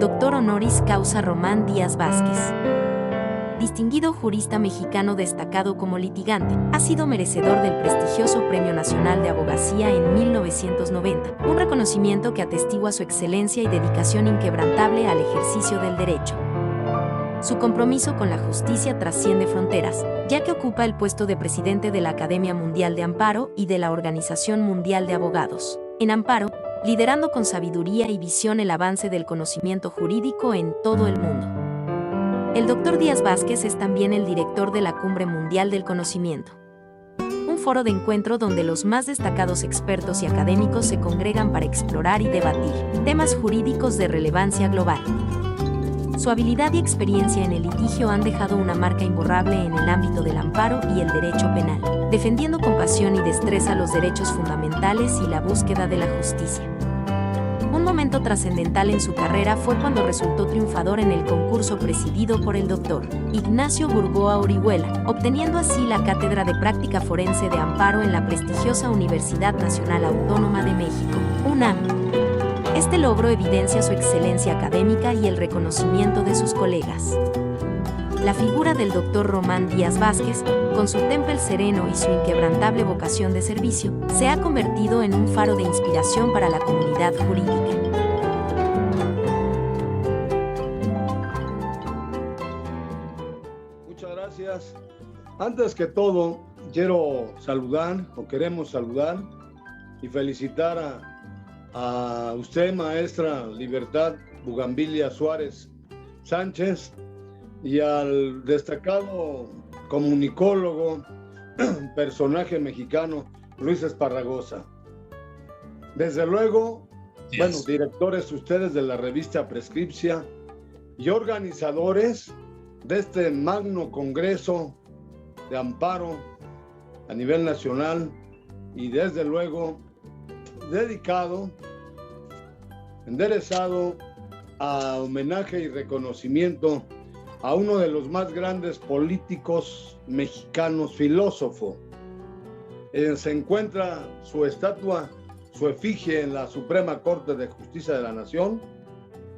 Doctor honoris causa Román Díaz Vázquez. Distinguido jurista mexicano destacado como litigante, ha sido merecedor del prestigioso Premio Nacional de Abogacía en 1990, un reconocimiento que atestigua su excelencia y dedicación inquebrantable al ejercicio del derecho. Su compromiso con la justicia trasciende fronteras, ya que ocupa el puesto de presidente de la Academia Mundial de Amparo y de la Organización Mundial de Abogados. En Amparo, liderando con sabiduría y visión el avance del conocimiento jurídico en todo el mundo. El Dr. Díaz Vázquez es también el director de la Cumbre Mundial del Conocimiento, un foro de encuentro donde los más destacados expertos y académicos se congregan para explorar y debatir temas jurídicos de relevancia global. Su habilidad y experiencia en el litigio han dejado una marca imborrable en el ámbito del amparo y el derecho penal, defendiendo con pasión y destreza los derechos fundamentales y la búsqueda de la justicia. Un momento trascendental en su carrera fue cuando resultó triunfador en el concurso presidido por el Dr. Ignacio Burgoa Orihuela, obteniendo así la cátedra de práctica forense de amparo en la prestigiosa Universidad Nacional Autónoma de México, UNAM. Este logro evidencia su excelencia académica y el reconocimiento de sus colegas. La figura del Dr. Román Díaz Vázquez, con su temple sereno y su inquebrantable vocación de servicio, se ha convertido en un faro de inspiración para la comunidad jurídica. Muchas gracias. Antes que todo, queremos saludar y felicitar a usted, maestra Libertad Bugambilia Suárez Sánchez, y al destacado comunicólogo, personaje mexicano, Luis Esparragosa. Desde luego, directores ustedes de la revista Prescripcia y organizadores de este magno congreso de amparo a nivel nacional, y desde luego dedicado, enderezado a homenaje y reconocimiento a uno de los más grandes políticos mexicanos, filósofo. Se encuentra su estatua, su efigie en la Suprema Corte de Justicia de la Nación,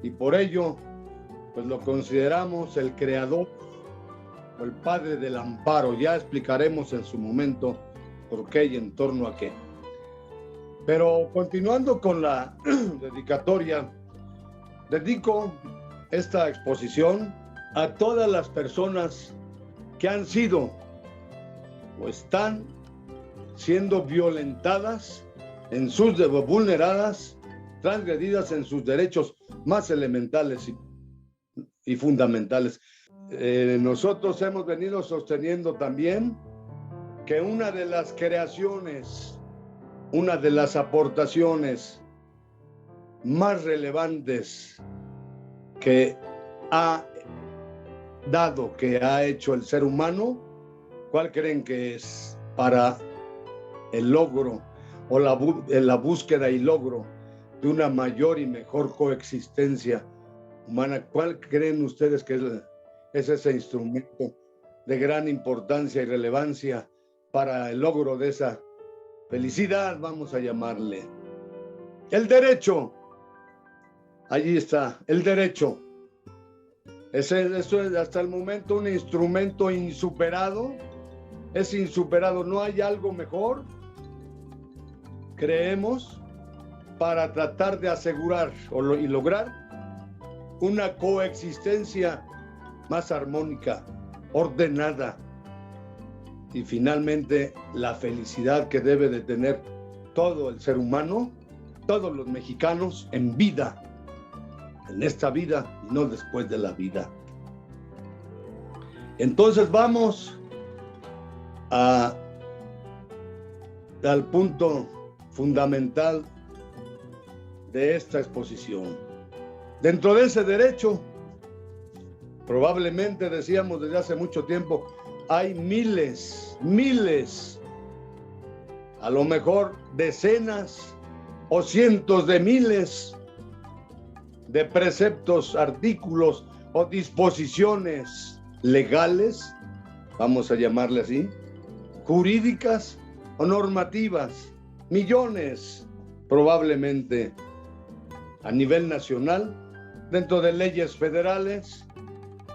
y por ello pues lo consideramos el creador o el padre del amparo. Ya explicaremos en su momento por qué y en torno a qué. Pero continuando con la dedicatoria, dedico esta exposición a todas las personas que han sido o están siendo violentadas, vulneradas, transgredidas en sus derechos más elementales y fundamentales. Nosotros hemos venido sosteniendo también que una de las creaciones, una de las aportaciones más relevantes que ha hecho el ser humano, ¿cuál creen que es para el logro o la búsqueda y logro de una mayor y mejor coexistencia humana? ¿Cuál creen ustedes que es ese instrumento de gran importancia y relevancia para el logro de esa felicidad, vamos a llamarle? El derecho. Allí está, el derecho. Eso es hasta el momento un instrumento insuperado. Es insuperado, no hay algo mejor, creemos, para tratar de asegurar y lograr una coexistencia más armónica, ordenada, y finalmente la felicidad que debe de tener todo el ser humano, todos los mexicanos en vida, en esta vida y no después de la vida. Entonces vamos al punto fundamental de esta exposición. Dentro de ese derecho, probablemente, decíamos desde hace mucho tiempo, hay miles, a lo mejor decenas o cientos de miles de preceptos, artículos o disposiciones legales, vamos a llamarle así, jurídicas o normativas, millones probablemente a nivel nacional, dentro de leyes federales,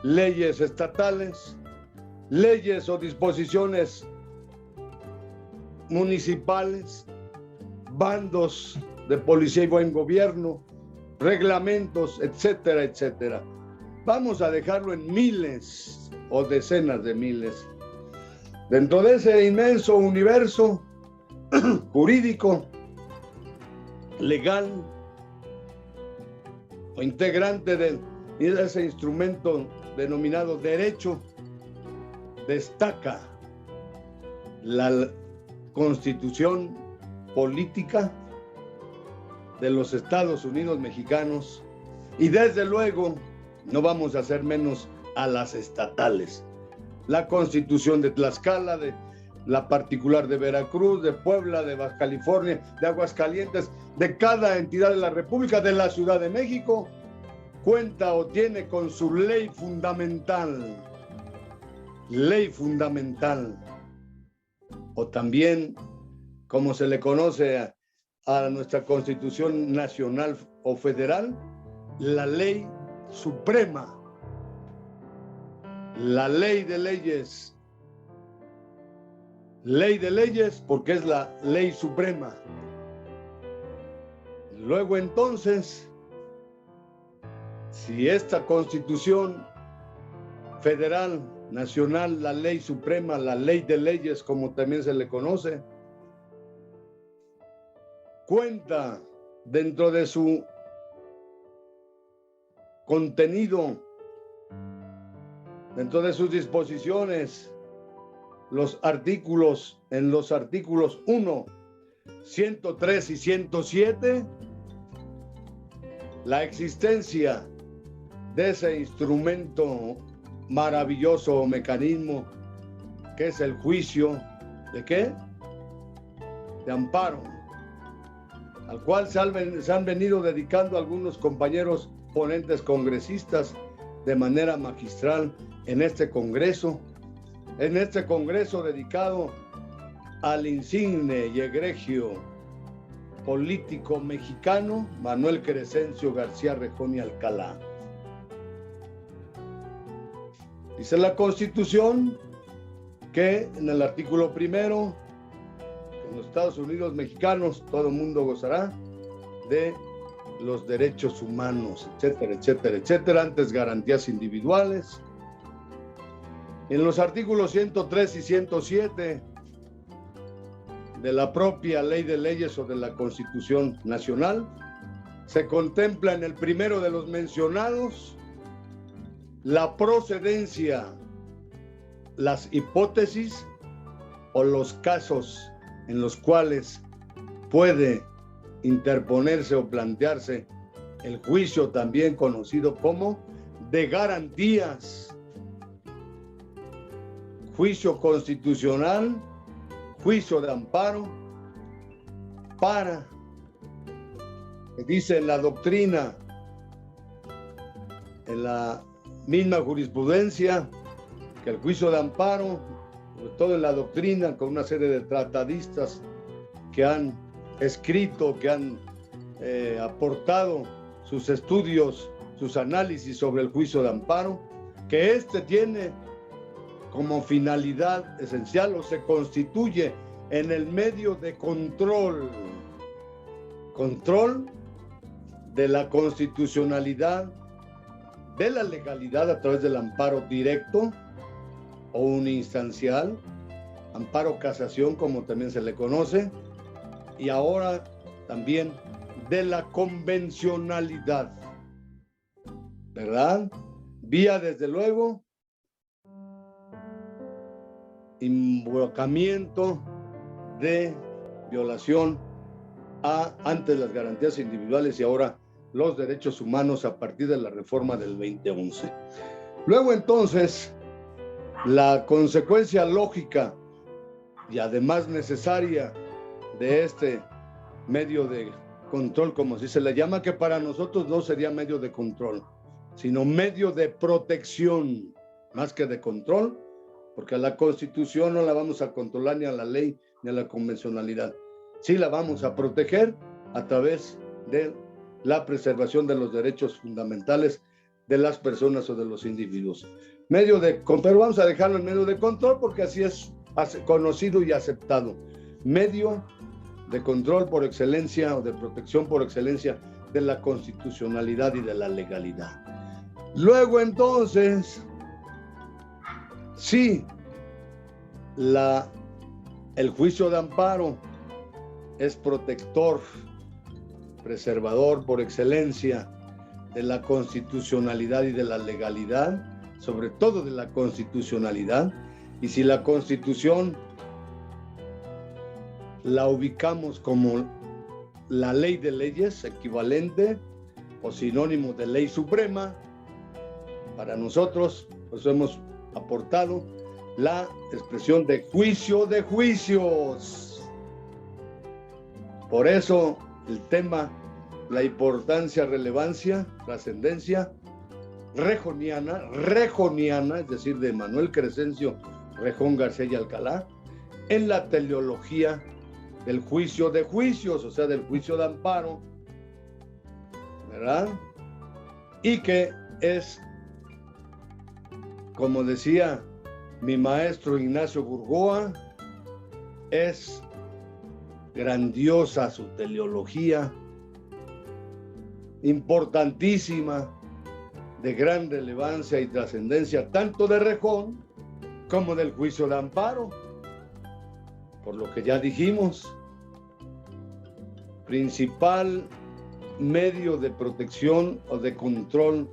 leyes estatales, leyes o disposiciones municipales, bandos de policía y buen gobierno, reglamentos, etcétera, etcétera. Vamos a dejarlo en miles o decenas de miles. Dentro de ese inmenso universo jurídico, legal o integrante de ese instrumento denominado derecho, destaca la Constitución política de los Estados Unidos mexicanos y desde luego no vamos a hacer menos a las estatales. La Constitución de Tlaxcala, de la particular de Veracruz, de Puebla, de Baja California, de Aguascalientes, de cada entidad de la República, de la Ciudad de México, cuenta o tiene con su ley fundamental, o también, como se le conoce a nuestra Constitución nacional o federal, la ley suprema, la ley de leyes porque es la ley suprema. Luego entonces, si esta Constitución federal, nacional, la ley suprema, la ley de leyes, como también se le conoce, cuenta dentro de su contenido, dentro de sus disposiciones, en los artículos 1, 103 y 107, la existencia de ese instrumento maravilloso o mecanismo que es el juicio, ¿de qué? De amparo, al cual se han venido dedicando algunos compañeros ponentes congresistas de manera magistral en este Congreso dedicado al insigne y egregio político mexicano Manuel Crescencio García Rejón y Alcalá. Dice la Constitución que en el artículo 1, en los Estados Unidos mexicanos todo el mundo gozará de los derechos humanos, etcétera, etcétera, etcétera, antes garantías individuales. En los artículos 103 y 107 de la propia ley de leyes o de la Constitución Nacional, se contempla en el primero de los mencionados la procedencia, las hipótesis o los casos en los cuales puede interponerse o plantearse el juicio, también conocido como de garantías, juicio constitucional, juicio de amparo, dice en la doctrina, en la misma jurisprudencia, que el juicio de amparo, sobre todo en la doctrina, con una serie de tratadistas que han escrito, que han aportado sus estudios, sus análisis sobre el juicio de amparo, que este tiene como finalidad esencial o se constituye en el medio de control de la constitucionalidad, de la legalidad a través del amparo directo o uninstancial, amparo casación como también se le conoce, y ahora también de la convencionalidad, ¿verdad? Vía, desde luego, invocamiento de violación a antes las garantías individuales y ahora los derechos humanos a partir de la reforma del 2011. Luego entonces, la consecuencia lógica y además necesaria de este medio de control, como así se le llama, que para nosotros no sería medio de control, sino medio de protección, más que de control, porque a la Constitución no la vamos a controlar, ni a la ley, ni a la convencionalidad. Sí la vamos a proteger, a través de la preservación de los derechos fundamentales de las personas o de los individuos. Pero vamos a dejarlo en medio de control porque así es conocido y aceptado. Medio de control por excelencia o de protección por excelencia de la constitucionalidad y de la legalidad. Luego entonces, sí, el juicio de amparo es protector, preservador por excelencia de la constitucionalidad y de la legalidad, sobre todo de la constitucionalidad. Y si la Constitución la ubicamos como la ley de leyes, equivalente o sinónimo de ley suprema, para nosotros pues hemos aportado la expresión de juicio de juicios. Por eso el tema, la importancia, relevancia, trascendencia rejoniana, es decir, de Manuel Crescencio Rejón García y Alcalá, en la teleología del juicio de juicios, o sea, del juicio de amparo, ¿verdad? Y que es, como decía mi maestro Ignacio Burgoa, es grandiosa su teleología, importantísima, de gran relevancia y trascendencia, tanto de Rejón como del juicio de amparo, por lo que ya dijimos, principal medio de protección o de control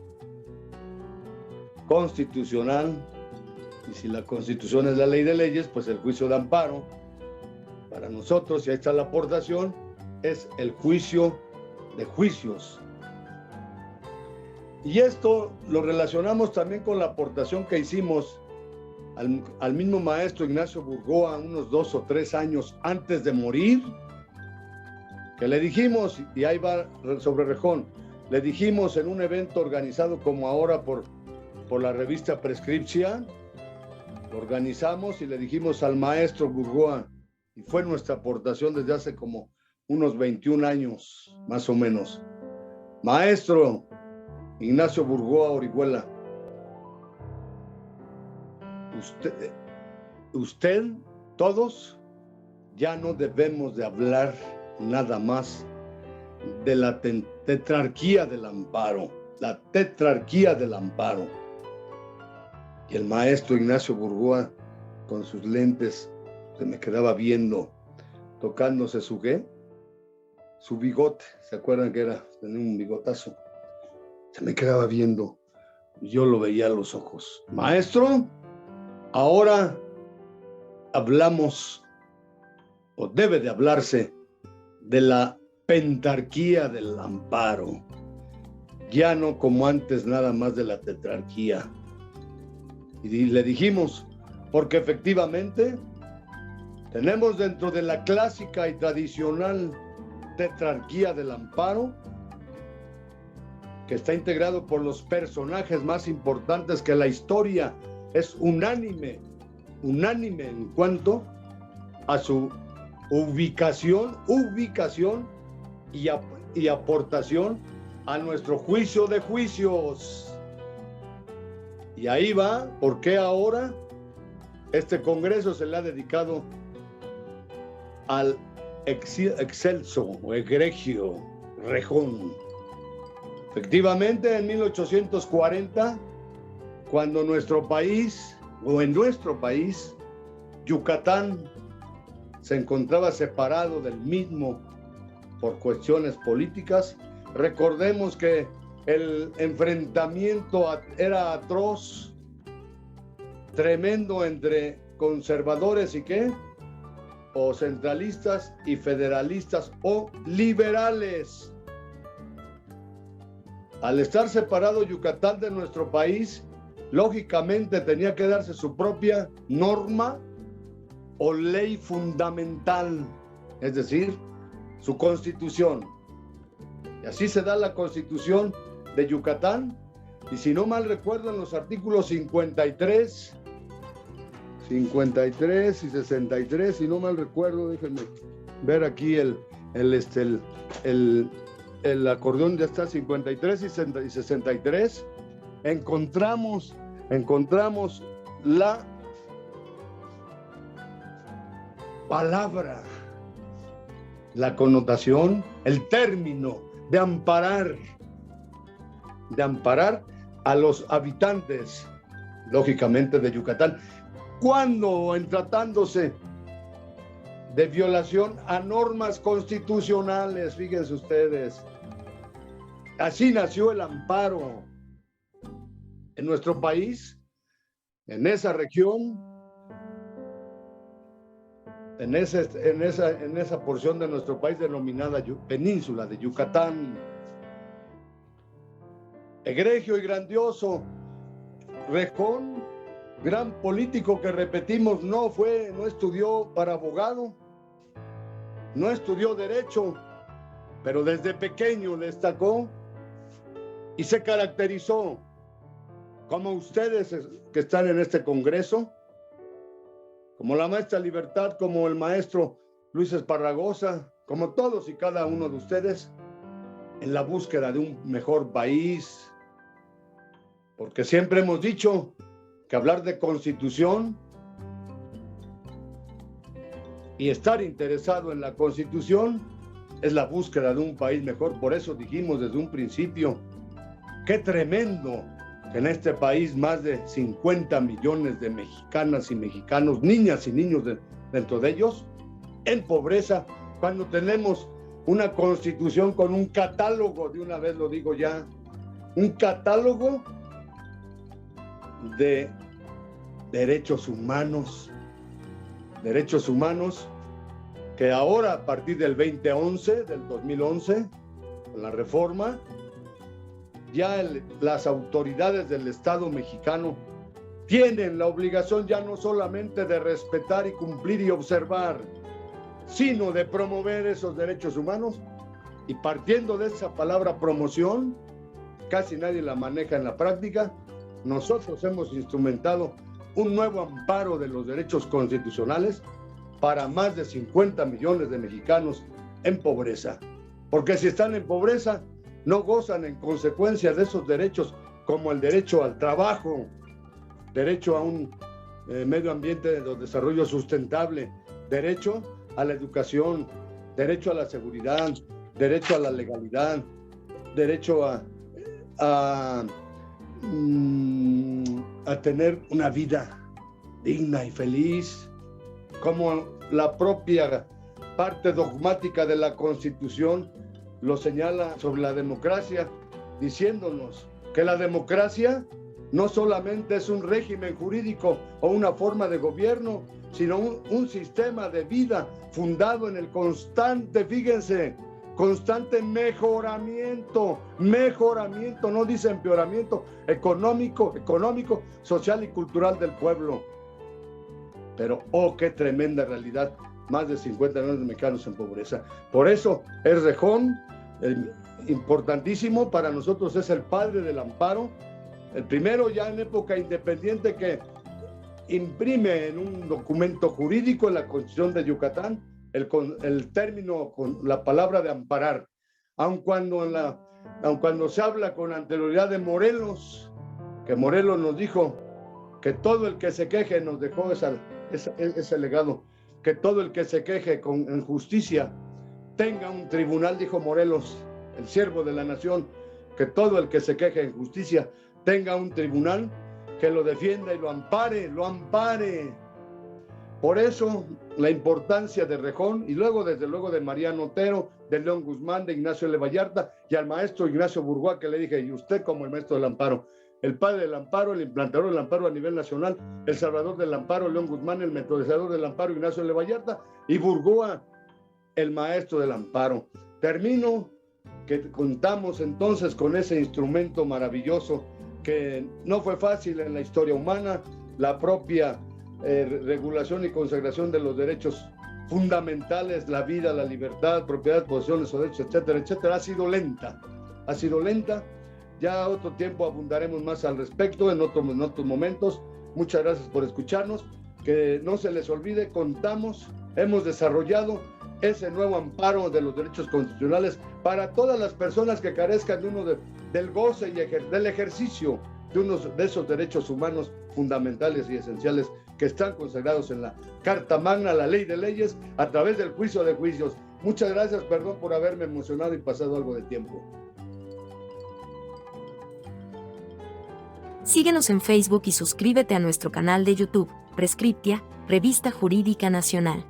constitucional, y si la Constitución es la ley de leyes, pues el juicio de amparo, para nosotros, y ahí está la aportación, es el juicio de juicios. Y esto lo relacionamos también con la aportación que hicimos al mismo maestro Ignacio Burgoa unos 2 o 3 años antes de morir, que le dijimos, y ahí va sobre Rejón, le dijimos en un evento organizado como ahora por la revista Prescriptia, lo organizamos y le dijimos al maestro Burgoa, y fue nuestra aportación desde hace como unos 21 años, más o menos. Maestro Ignacio Burgoa Orihuela, usted, todos, ya no debemos de hablar nada más de la tetrarquía del amparo, la tetrarquía del amparo. Y el maestro Ignacio Burgoa, con sus lentes, se me quedaba viendo, tocándose su bigote, ¿se acuerdan que tenía un bigotazo? Se me quedaba viendo, yo lo veía a los ojos. Maestro, ahora hablamos, o debe de hablarse, de la pentarquía del amparo, ya no como antes nada más de la tetrarquía. Y le dijimos, porque efectivamente tenemos dentro de la clásica y tradicional tetrarquía del amparo, que está integrado por los personajes más importantes que la historia es unánime en cuanto a su ubicación y aportación a nuestro juicio de juicios. Y ahí va, ¿por qué ahora este congreso se le ha dedicado al excelso o egregio Rejón? Efectivamente, en 1840, cuando en nuestro país, Yucatán se encontraba separado del mismo por cuestiones políticas, recordemos que el enfrentamiento era atroz, tremendo entre conservadores o centralistas y federalistas o liberales. Al estar separado Yucatán de nuestro país, lógicamente tenía que darse su propia norma o ley fundamental, es decir, su constitución. Y así se da la constitución de Yucatán, y si no mal recuerdo, en los artículos 53 y 63, si no mal recuerdo, déjenme ver aquí el acordeón ya está 53 y 63, encontramos la palabra, la connotación, el término de amparar a los habitantes, lógicamente, de Yucatán, cuando en tratándose de violación a normas constitucionales, fíjense ustedes, así nació el amparo en nuestro país, en esa región, en esa porción de nuestro país denominada península de Yucatán. Egregio y grandioso Rejón, gran político que, repetimos, no estudió para abogado, no estudió derecho, pero desde pequeño destacó y se caracterizó, como ustedes que están en este congreso, como la maestra Libertad, como el maestro Luis Esparragosa, como todos y cada uno de ustedes, en la búsqueda de un mejor país, porque siempre hemos dicho que hablar de constitución y estar interesado en la constitución es la búsqueda de un país mejor. Por eso dijimos desde un principio, qué tremendo que en este país más de 50 millones de mexicanas y mexicanos, niñas y niños dentro de ellos, en pobreza, cuando tenemos una constitución con un catálogo, de una vez lo digo ya, un catálogo de derechos humanos que ahora, a partir del 2011, con la reforma, ya las autoridades del Estado mexicano tienen la obligación ya no solamente de respetar y cumplir y observar, sino de promover esos derechos humanos. Y partiendo de esa palabra promoción, casi nadie la maneja en la práctica, nosotros hemos instrumentado un nuevo amparo de los derechos constitucionales para más de 50 millones de mexicanos en pobreza. Porque si están en pobreza, no gozan en consecuencia de esos derechos, como el derecho al trabajo, derecho a un medio ambiente de desarrollo sustentable, derecho a la educación, derecho a la seguridad, derecho a la legalidad, derecho a tener una vida digna y feliz, como la propia parte dogmática de la Constitución lo señala sobre la democracia, diciéndonos que la democracia no solamente es un régimen jurídico o una forma de gobierno, sino un sistema de vida fundado en el constante, fíjense, constante mejoramiento, no dice empeoramiento, económico, social y cultural del pueblo. Pero, oh, qué tremenda realidad, más de 50 millones de mexicanos en pobreza. Por eso, el Rejón, importantísimo para nosotros, es el padre del amparo, el primero ya en época independiente que imprime en un documento jurídico en la Constitución de Yucatán el término, con la palabra de amparar, aun cuando se habla con anterioridad de Morelos, que Morelos nos dijo que todo el que se queje, nos dejó ese legado, que todo el que se queje en justicia tenga un tribunal, dijo Morelos, el siervo de la nación, que todo el que se queje en justicia tenga un tribunal que lo defienda y lo ampare. Por eso la importancia de Rejón, y luego, desde luego, de Mariano Otero, de León Guzmán, de Ignacio L. Vallarta, y al maestro Ignacio Burgoa, que le dije, y usted como el maestro del amparo, el padre del amparo, el implantador del amparo a nivel nacional, el salvador del amparo, León Guzmán, el metodizador del amparo, Ignacio L. Vallarta, y Burgoa, el maestro del amparo. Termino que contamos entonces con ese instrumento maravilloso que no fue fácil en la historia humana, la propia regulación y consagración de los derechos fundamentales, la vida, la libertad, propiedad, posesiones o derechos, etcétera, etcétera, ha sido lenta. Ya otro tiempo abundaremos más al respecto en otros momentos. Muchas gracias por escucharnos. Que no se les olvide, hemos desarrollado ese nuevo amparo de los derechos constitucionales para todas las personas que carezcan del goce y del ejercicio de esos derechos humanos fundamentales y esenciales que están consagrados en la Carta Magna, la Ley de Leyes, a través del juicio de juicios. Muchas gracias, perdón por haberme emocionado y pasado algo de tiempo. Síguenos en Facebook y suscríbete a nuestro canal de YouTube, Prescriptia, Revista Jurídica Nacional.